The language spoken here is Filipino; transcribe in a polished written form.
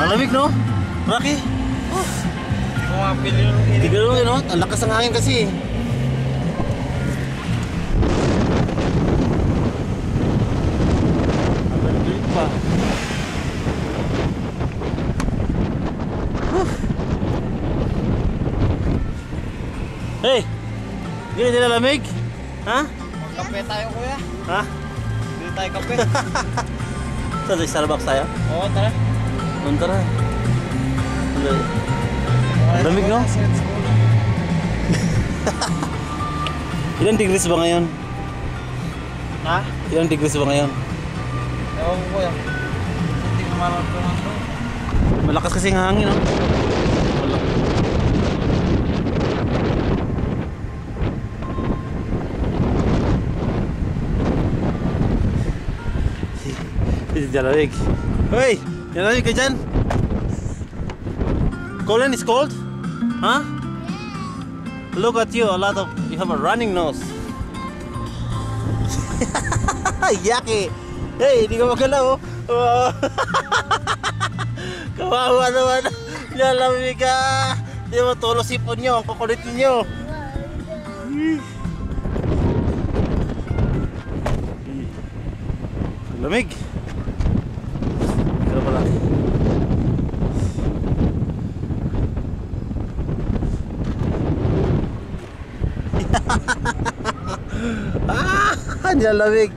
Lamig, no? Rocky? Hindi ko mapili yung init. Tignan mo yun, no? Ang lakas ng hangin kasi. Ang galit pa. Hey! Hindi na nilalamig? Ha? Magkape tayo kuya. Ha? Bili tayo kape. Saan sa Starbucks tayo? Oo, tara. Punta na. Lamig, no? Ilang degrees ba ngayon? Ha? Ilang degrees ba ngayon? Ewan ko kuya. Hindi ko mararamdaman to. Malakas kasi ang hangin, no? Jalamig. Hey! Jalamig ka dyan? Colin is cold? Huh? Look at you, you have a running nose. Yaki! Hey, hindi ka magalaw, oh. Kawawa naman. Jalamig ka. Hindi mo tulo sipon nyo, ang kukulit nyo. Lamig. Pero pala. Ang lamig.